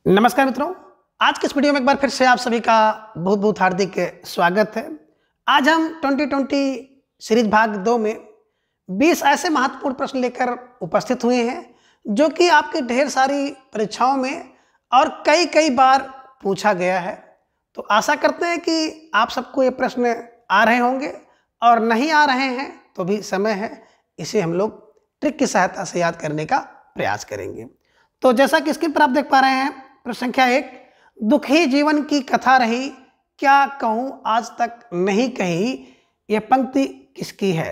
नमस्कार मित्रों, आज के इस वीडियो में एक बार फिर से आप सभी का बहुत बहुत हार्दिक स्वागत है। आज हम 2020 सीरीज भाग 2 में 20 ऐसे महत्वपूर्ण प्रश्न लेकर उपस्थित हुए हैं जो कि आपके ढेर सारी परीक्षाओं में और कई बार पूछा गया है। तो आशा करते हैं कि आप सबको ये प्रश्न आ रहे होंगे और नहीं आ रहे हैं तो भी समय है, इसे हम लोग ट्रिक की सहायता से याद करने का प्रयास करेंगे। तो जैसा कि स्क्रीन पर आप देख पा रहे हैं, प्रश्न संख्या 1, दुखी जीवन की कथा रही, क्या कहूं आज तक नहीं कही, यह पंक्ति किसकी है?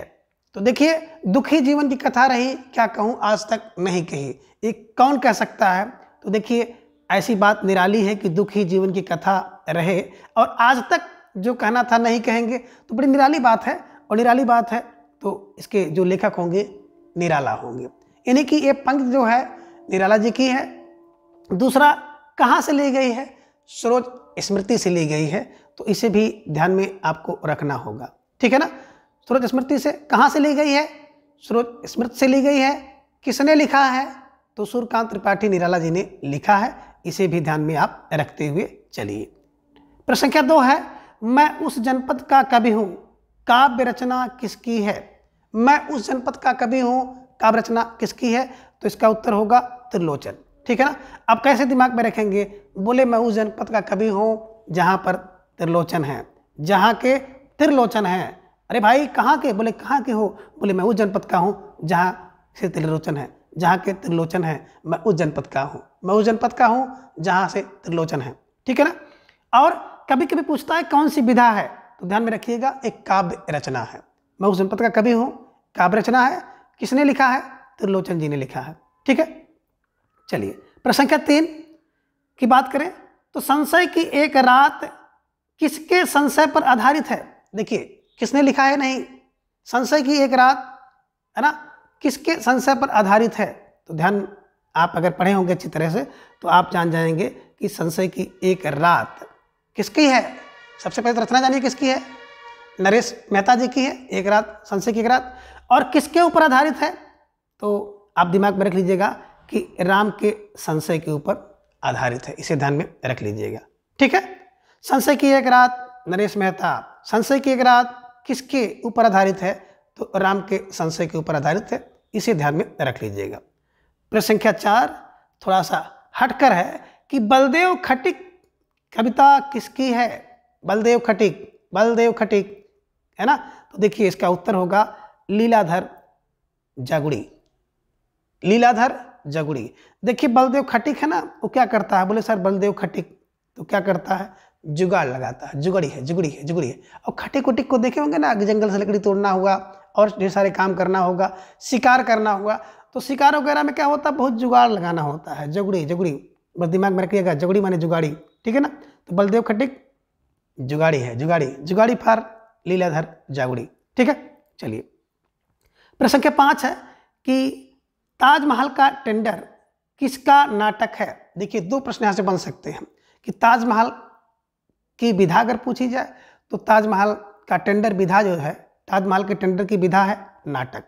तो देखिए, दुखी जीवन की कथा रही, क्या कहूं आज तक नहीं कही, ये कौन कह सकता है? तो देखिए, ऐसी बात निराली है कि दुखी जीवन की कथा रहे और आज तक जो कहना था नहीं कहेंगे, तो बड़ी निराली बात है। और निराली बात है तो इसके जो लेखक होंगे निराला होंगे, यानी कि ये पंक्ति जो है निराला जी की है। दूसरा, कहाँ से ली गई है? स्रोत स्मृति से ली गई है, तो इसे भी ध्यान में आपको रखना होगा, ठीक है ना। स्रोत स्मृति से कहाँ से ली गई है? स्रोत स्मृति से ली गई है। किसने लिखा है? तो सूर्यकांत त्रिपाठी निराला जी ने लिखा है, इसे भी ध्यान में आप रखते हुए चलिए। प्रश्न संख्या 2 है, मैं उस जनपद का कवि हूँ, काव्य रचना किसकी है? मैं उस जनपद का कवि हूँ, काव्य रचना किसकी है? तो इसका उत्तर होगा त्रिलोचन, ठीक है ना। अब कैसे दिमाग में रखेंगे? बोले मैं उस जनपद का कवि हूँ जहाँ पर त्रिलोचन है, जहाँ के त्रिलोचन है। अरे भाई कहाँ के? बोले कहाँ के हो? बोले मैं उस जनपद का हूँ जहाँ से त्रिलोचन है, जहाँ के त्रिलोचन है, मैं उस जनपद का हूँ, मैं उस जनपद का हूँ जहाँ से त्रिलोचन है, ठीक है ना। और कभी कभी पूछता है कौन सी विधा है, तो ध्यान में रखिएगा एक काव्य रचना है। मैं उस जनपद का कवि हूँ, काव्य रचना है, किसने लिखा है? त्रिलोचन जी ने लिखा है, ठीक है। चलिए, प्रश्न संख्या 3 की बात करें तो संशय की एक रात किसके संशय पर आधारित है? देखिए, किसने लिखा है? नहीं, संशय की एक रात है ना, किसके संशय पर आधारित है? तो ध्यान, आप अगर पढ़े होंगे अच्छी तरह से तो आप जान जाएंगे कि संशय की एक रात किसकी है। सबसे पहले तो रचना जानिए किसकी है? नरेश मेहता जी की है, एक रात, संशय की एक रात। और किसके ऊपर आधारित है? तो आप दिमाग में रख लीजिएगा कि राम के संशय के ऊपर आधारित है, इसे ध्यान में रख लीजिएगा, ठीक है। संशय की एक रात, नरेश मेहता। संशय की एक रात किसके ऊपर आधारित है? तो राम के संशय के ऊपर आधारित है, इसे ध्यान में रख लीजिएगा। प्रश्न संख्या 4 थोड़ा सा हटकर है कि बलदेव खटिक कविता किसकी है? बलदेव खटिक है ना। तो देखिए, इसका उत्तर होगा लीलाधर जागुड़ी, लीलाधर जागुड़ी। देखिए, बलदेव खटिक है ना, वो क्या करता है? बोले सर बलदेव खटिक तो क्या करता है? जुगाड़ लगाता है, जुगड़ी है। और खटिक उटिक को देखे होंगे ना, जंगल से लकड़ी तोड़ना हुआ और ढेर सारे काम करना होगा, शिकार करना हुआ, तो शिकार वगैरह में क्या होता है? बहुत जुगाड़ लगाना होता है। जुगड़ी बस दिमाग में रखिएगा, जुगड़ी माने जुगाड़ी, ठीक है ना। तो बलदेव खटिक जुगाड़ी है, जुगाड़ी फार लीलाधर जागुड़ी, ठीक है। चलिए, प्रश्न संख्या 5 है कि ताजमहल का टेंडर किसका नाटक है? देखिए, 2 प्रश्न यहाँ से बन सकते हैं कि ताजमहल की विधा अगर पूछी जाए तो ताजमहल का टेंडर विधा जो है, ताजमहल के टेंडर की विधा है नाटक,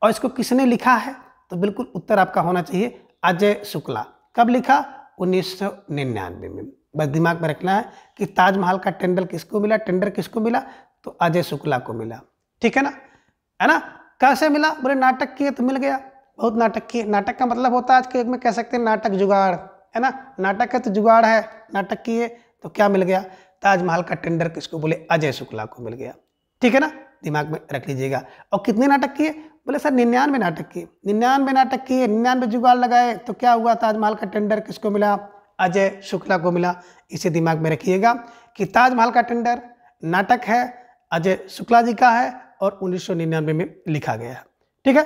और इसको किसने लिखा है? तो बिल्कुल उत्तर आपका होना चाहिए अजय शुक्ला। कब लिखा? 1999 में। बस दिमाग में रखना है कि ताजमहल का टेंडर किसको मिला? तो अजय शुक्ला को मिला, ठीक है ना। कैसे मिला? बोले नाटक किए तो मिल गया, बहुत नाटक किए। नाटक का मतलब होता है आज के युग में कह सकते हैं नाटक जुगाड़, है ना। नाटक है तो जुगाड़ है, नाटक किए तो क्या मिल गया? ताजमहल का टेंडर किसको? बोले अजय शुक्ला को मिल गया, ठीक है ना। दिमाग में रख लीजिएगा। और कितने नाटक किए? बोले सर 99 नाटक किए, 99 जुगाड़ लगाए तो क्या हुआ? ताजमहल का टेंडर किसको मिला? अजय शुक्ला को मिला। इसे दिमाग में रखिएगा कि ताजमहल का टेंडर नाटक है, अजय शुक्ला जी का है और 1999 में लिखा गया है, ठीक है।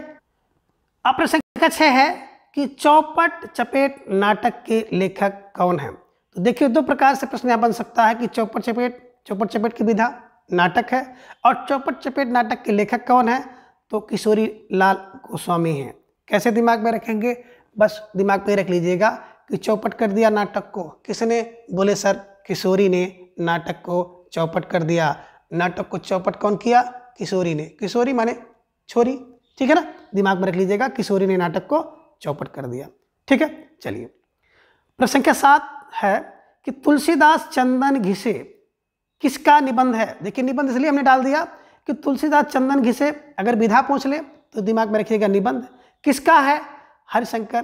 अब प्रश्न संख्या 6 है कि चौपट चपेट नाटक के लेखक कौन है? तो देखिए, 2 प्रकार से प्रश्न यहाँ बन सकता है कि चौपट चपेट की विधा नाटक है और चौपट चपेट नाटक के लेखक कौन है? तो किशोरी लाल गोस्वामी हैं। कैसे दिमाग में रखेंगे? बस दिमाग में रख लीजिएगा कि चौपट कर दिया नाटक को किसने? बोले सर किशोरी ने नाटक को चौपट कर दिया। नाटक को चौपट कौन किया? किशोरी ने। किशोरी माने छोरी, ठीक है ना। दिमाग में रख लीजिएगा, किशोरी ने नाटक को चौपट कर दिया, ठीक है। चलिए, प्रश्न संख्या 7 है कि तुलसीदास चंदन घिसे किसका निबंध है। देखिए निबंध इसलिए हमने डाल दिया कि तुलसीदास चंदन घिसे, अगर विधा पूछ ले तो दिमाग में रखिएगा निबंध किसका है, हरिशंकर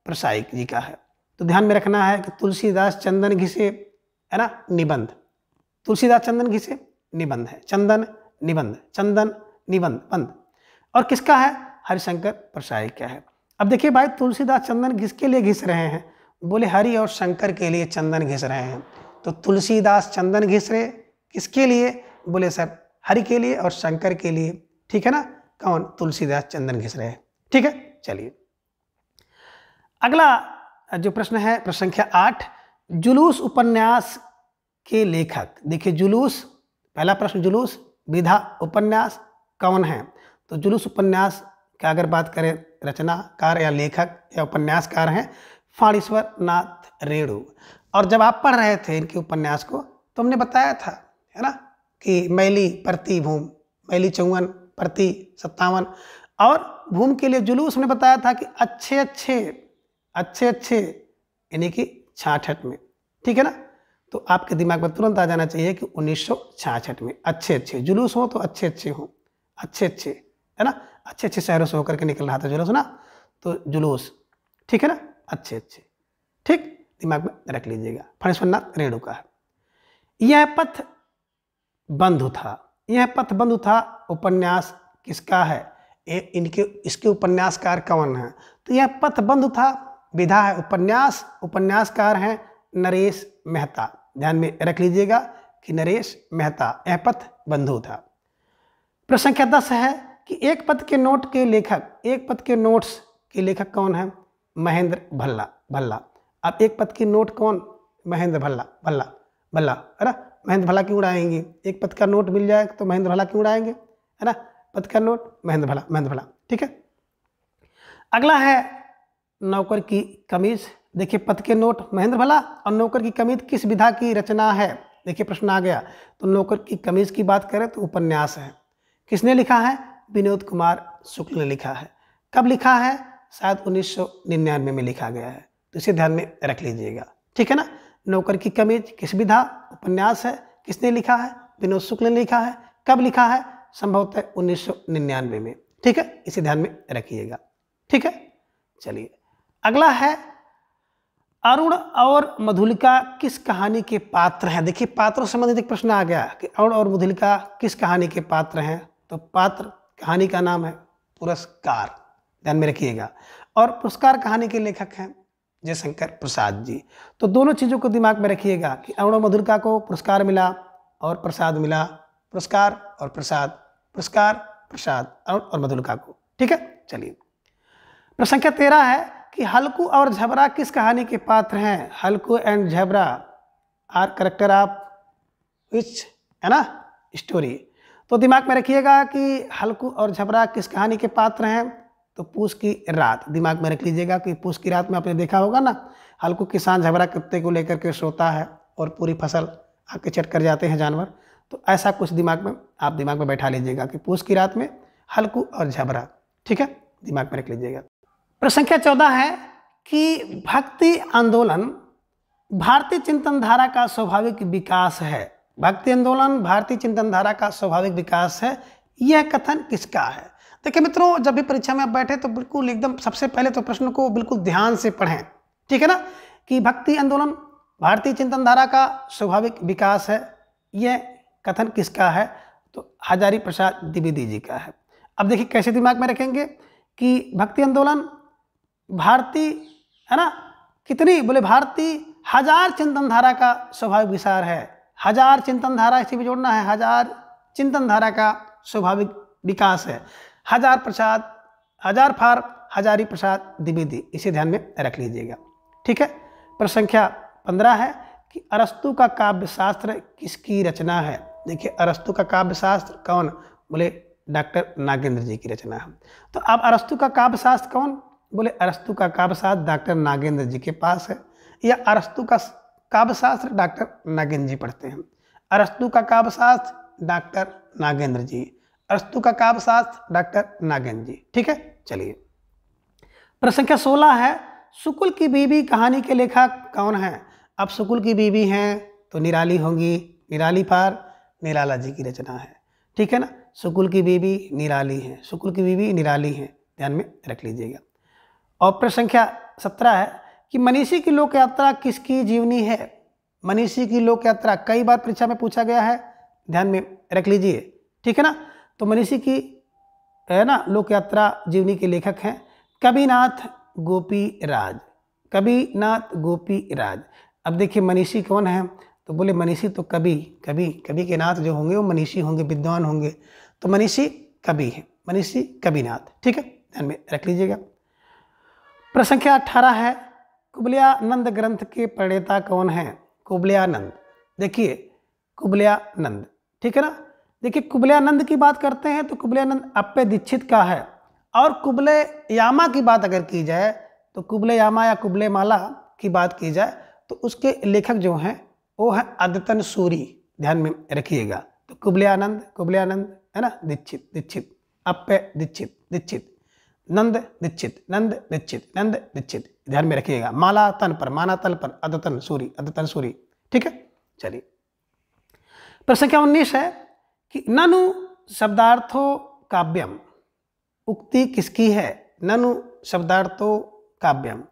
प्रसाईक जी का है। तो ध्यान में रखना है कि तुलसीदास चंदन घिसे है ना निबंध, तुलसीदास चंदन घिसे निबंध है, चंदन निबंध, चंदन निबंध बंध, और किसका है, हरिशंकर प्रसाईक का है। अब देखिए भाई तुलसीदास चंदन किसके लिए घिस रहे हैं, बोले हरि और शंकर के लिए चंदन घिस रहे हैं। तो तुलसीदास चंदन घिस रहे किसके लिए, बोले सर हरि के लिए और शंकर के लिए, ठीक है ना। कौन, तुलसीदास चंदन घिस रहे हैं, ठीक है। चलिए अगला जो प्रश्न है प्रश्न संख्या 8, जुलूस उपन्यास के लेखक। देखिए जुलूस, पहला प्रश्न जुलूस, विधा उपन्यास कौन है। तो जुलूस उपन्यास का अगर बात करें रचनाकार या लेखक या उपन्यासकार हैं फणीश्वर नाथ रेणु। और जब आप पढ़ रहे थे इनके उपन्यास को तो हमने बताया था है ना कि मैली प्रति भूम, मैली 54 प्रति 57, और भूम के लिए जुलूस हमने बताया था कि अच्छे अच्छे यानी कि 66 में, ठीक है ना। तो आपके दिमाग में तुरंत आ जाना चाहिए कि 1966 में अच्छे अच्छे जुलूस हो तो अच्छे अच्छे हो, अच्छे अच्छे है ना, अच्छे अच्छे शहरों से होकर के निकल रहा था जुलूस ना, तो जुलूस, ठीक है ना, अच्छे अच्छे, ठीक, दिमाग में रख लीजिएगा। फणीश्वर नाथ रेणु का है। यह पथ बंधु था, यह पथ बंधु था उपन्यास किसका है, इसके उपन्यासकार कौन है। तो यह पथ बंधु था विधा है, उपन्यासकार हैं नरेश मेहता। ध्यान में रख लीजिएगा कि नरेश मेहता, यह पथ बंधु था। प्रश्न संख्या 10 है कि एक पथ के नोट के लेखक, एक पथ के नोट्स के लेखक कौन है, महेंद्र भल्ला। अब एक पथ की नोट कौन, महेंद्र भल्ला है ना। महेंद्र भल्ला क्यों उड़ाएंगे, एक पथ का नोट मिल जाए तो महेंद्र भल्ला क्यों उड़ाएंगे, है ना, पथ का नोट महेंद्र भल्ला, ठीक है। अगला है नौकर की कमीज। देखिए पथ के नोट महेंद्र भल्ला और नौकर की कमीज किस विधा की रचना है। देखिए प्रश्न आ गया, तो नौकर की कमीज की बात करें तो उपन्यास है। किसने लिखा है, विनोद कुमार शुक्ल ने लिखा है। कब लिखा है, शायद 1999 में लिखा गया है, तो इसे ध्यान में रख लीजिएगा, ठीक है ना। नौकर की कमीज किस विधा, उपन्यास है। किसने लिखा है, विनोद शुक्ल ने लिखा है। कब लिखा है, संभवतः 1999 में, ठीक है, इसे ध्यान में रखिएगा, ठीक है। चलिए अगला है अरुण और मधुलिका किस कहानी के पात्र हैं। देखिए पात्रों से संबंधित एक प्रश्न आ गया कि अरुण और मधुलिका किस कहानी के पात्र हैं। तो पात्र कहानी का नाम है पुरस्कार, ध्यान में रखिएगा, और पुरस्कार कहानी के लेखक हैं जयशंकर प्रसाद जी। तो दोनों चीज़ों को दिमाग में रखिएगा कि अरुण और मधुलिका को पुरस्कार मिला और प्रसाद मिला, पुरस्कार और प्रसाद, पुरस्कार प्रसाद, अरुण और मधुलिका को, ठीक है। चलिए प्रश्न संख्या 13 है कि हल्कू और झबरा किस कहानी के पात्र हैं। Halku and Jhabra are character of which, है ना, स्टोरी। तो दिमाग में रखिएगा कि हल्कू और झबरा किस कहानी के पात्र हैं। तो पूस की रात, दिमाग में रख लीजिएगा कि पूस की रात में आपने देखा होगा ना, हल्कू किसान झबरा कुत्ते को लेकर के सोता है और पूरी फसल आके चट कर जाते हैं जानवर। तो ऐसा कुछ दिमाग में आप दिमाग में बैठा लीजिएगा कि पूस की रात में हल्कू और झबरा, ठीक है, दिमाग में रख लीजिएगा। प्रश्न संख्या 14 है कि भक्ति आंदोलन भारतीय चिंतन धारा का स्वाभाविक विकास है। भक्ति आंदोलन भारतीय चिंतन धारा का स्वाभाविक विकास है, यह कथन किसका है। देखिए मित्रों, जब भी परीक्षा में आप बैठे तो बिल्कुल एकदम सबसे पहले तो प्रश्न को बिल्कुल ध्यान से पढ़ें, ठीक है ना, कि भक्ति आंदोलन भारतीय चिंतन धारा का स्वाभाविक विकास है, यह कथन किसका है। तो हजारी प्रसाद द्विवेदी जी का है। अब देखिए कैसे दिमाग में रखेंगे कि भक्ति आंदोलन भारतीय, है ना, कितनी, बोले भारतीय हजार चिंतन धारा का स्वाभाविक विचार है। हजार चिंतन धारा इसी में जोड़ना है, हजार चिंतन धारा का स्वाभाविक विकास है। हजार प्रसाद, हजार फार हजारी प्रसाद द्विवेदी, इसे ध्यान में रख लीजिएगा, ठीक है। प्रश्न संख्या 15 है कि अरस्तु का काव्य शास्त्र किसकी रचना है। देखिए अरस्तु का काव्य शास्त्र कौन, बोले डॉक्टर नागेंद्र जी की रचना है। तो अब अरस्तु का काव्य शास्त्र कौन, बोले अरस्तु का काव्य शास्त्र डॉक्टर नागेंद्र जी के पास है, या अरस्तु का काव्य शास्त्र डॉक्टर नागेंद्र जी पढ़ते हैं। अरस्तु का काव्य शास्त्र डॉक्टर नागेंद्र जी, अरस्तु का काव्य शास्त्र डॉक्टर नागेंद्र जी, ठीक है। चलिए प्रश्न संख्या 16 है सुकुल की बीवी कहानी के लेखक कौन है। अब सुकुल की बीवी हैं तो निराली होंगी, निराली पार निराला जी की रचना है, ठीक है ना। सुकुल की बीवी निराली है, सुकुल की बीवी निराली है, ध्यान में रख लीजिएगा। और प्रश्न संख्या 17 है कि मनीषी की लोक यात्रा किसकी जीवनी है। मनीषी की लोक यात्रा कई बार परीक्षा में पूछा गया है, ध्यान में रख लीजिए, ठीक है ना। तो मनीषी की है ना लोक यात्रा जीवनी के लेखक हैं कविनाथ गोपीराज, कविनाथ गोपीराज। अब देखिए मनीषी कौन है, तो बोले मनीषी तो कवि, कवि कवि के नाथ जो होंगे वो मनीषी होंगे, विद्वान होंगे, तो मनीषी कवि है, मनीषी कविनाथ, ठीक है, ध्यान में रख लीजिएगा। प्रश्न संख्या 18 है कुबलयानंद ग्रंथ के प्रणेता कौन है। कुबलयानंद, देखिए कुबलयानंद, ठीक है ना। देखिए कुबलयानंद की बात करते हैं तो कुबलयानंद अप्पे दीक्षित का है। और कुबलयामा की बात अगर की जाए तो कुबलयामा या कुबलयमाला की बात की जाए तो उसके लेखक जो हैं वो है अद्यतन सूरी, ध्यान में रखिएगा। तो कुबलयानंद, कुबलयानंद है ना, दीक्षित, दीक्षित, अप्पे दीक्षित, दीक्षित, नंद दीक्षित, नंद दीक्षित, नंद दीक्षित, ध्यान में रखिएगा। माला तन पर, माना तल पर, अद्यतन सूरी, अद्यतन सूरी, ठीक है। चलिए प्रश्न संख्या 19 है कि ननु शब्दार्थो काव्यम, उक्ति किसकी है। ननु शब्दार्थो काव्यम,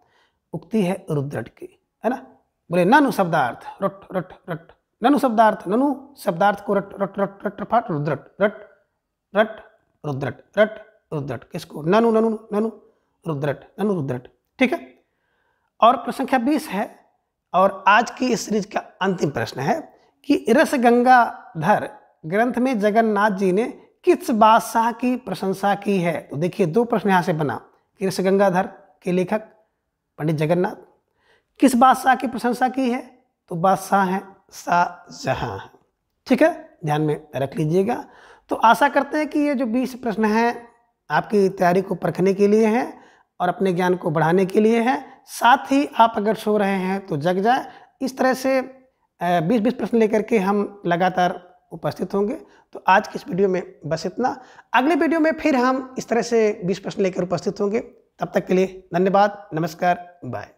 उक्ति है रुद्रट की, है ना। बोले ननु शब्दार्थ, रट रट रट, ननु शब्दार्थ, ननु शब्दार्थ को रट रट रट रट रट रुद्रट, रट रट रुद्रट, रट रुद्रट, किसको, ननु ननु ननु रुद्रट, ननु रुद्रट, ठीक है। और प्रश्न संख्या 20 है और आज की इस सीरीज का अंतिम प्रश्न है कि रस गंगाधर ग्रंथ में जगन्नाथ जी ने किस बादशाह की प्रशंसा की है। तो देखिए दो प्रश्न यहाँ से बना कि रस गंगाधर के लेखक पंडित जगन्नाथ किस बादशाह की प्रशंसा की है, तो बादशाह हैं शाहजहां, ठीक है, ध्यान में रख लीजिएगा। तो आशा करते हैं कि ये जो 20 प्रश्न हैं आपकी तैयारी को परखने के लिए हैं और अपने ज्ञान को बढ़ाने के लिए हैं। साथ ही आप अगर सो रहे हैं तो जग जाए। इस तरह से 20-20 प्रश्न लेकर के हम लगातार उपस्थित होंगे। तो आज की इस वीडियो में बस इतना। अगले वीडियो में फिर हम इस तरह से 20 प्रश्न लेकर उपस्थित होंगे। तब तक के लिए धन्यवाद, नमस्कार, बाय।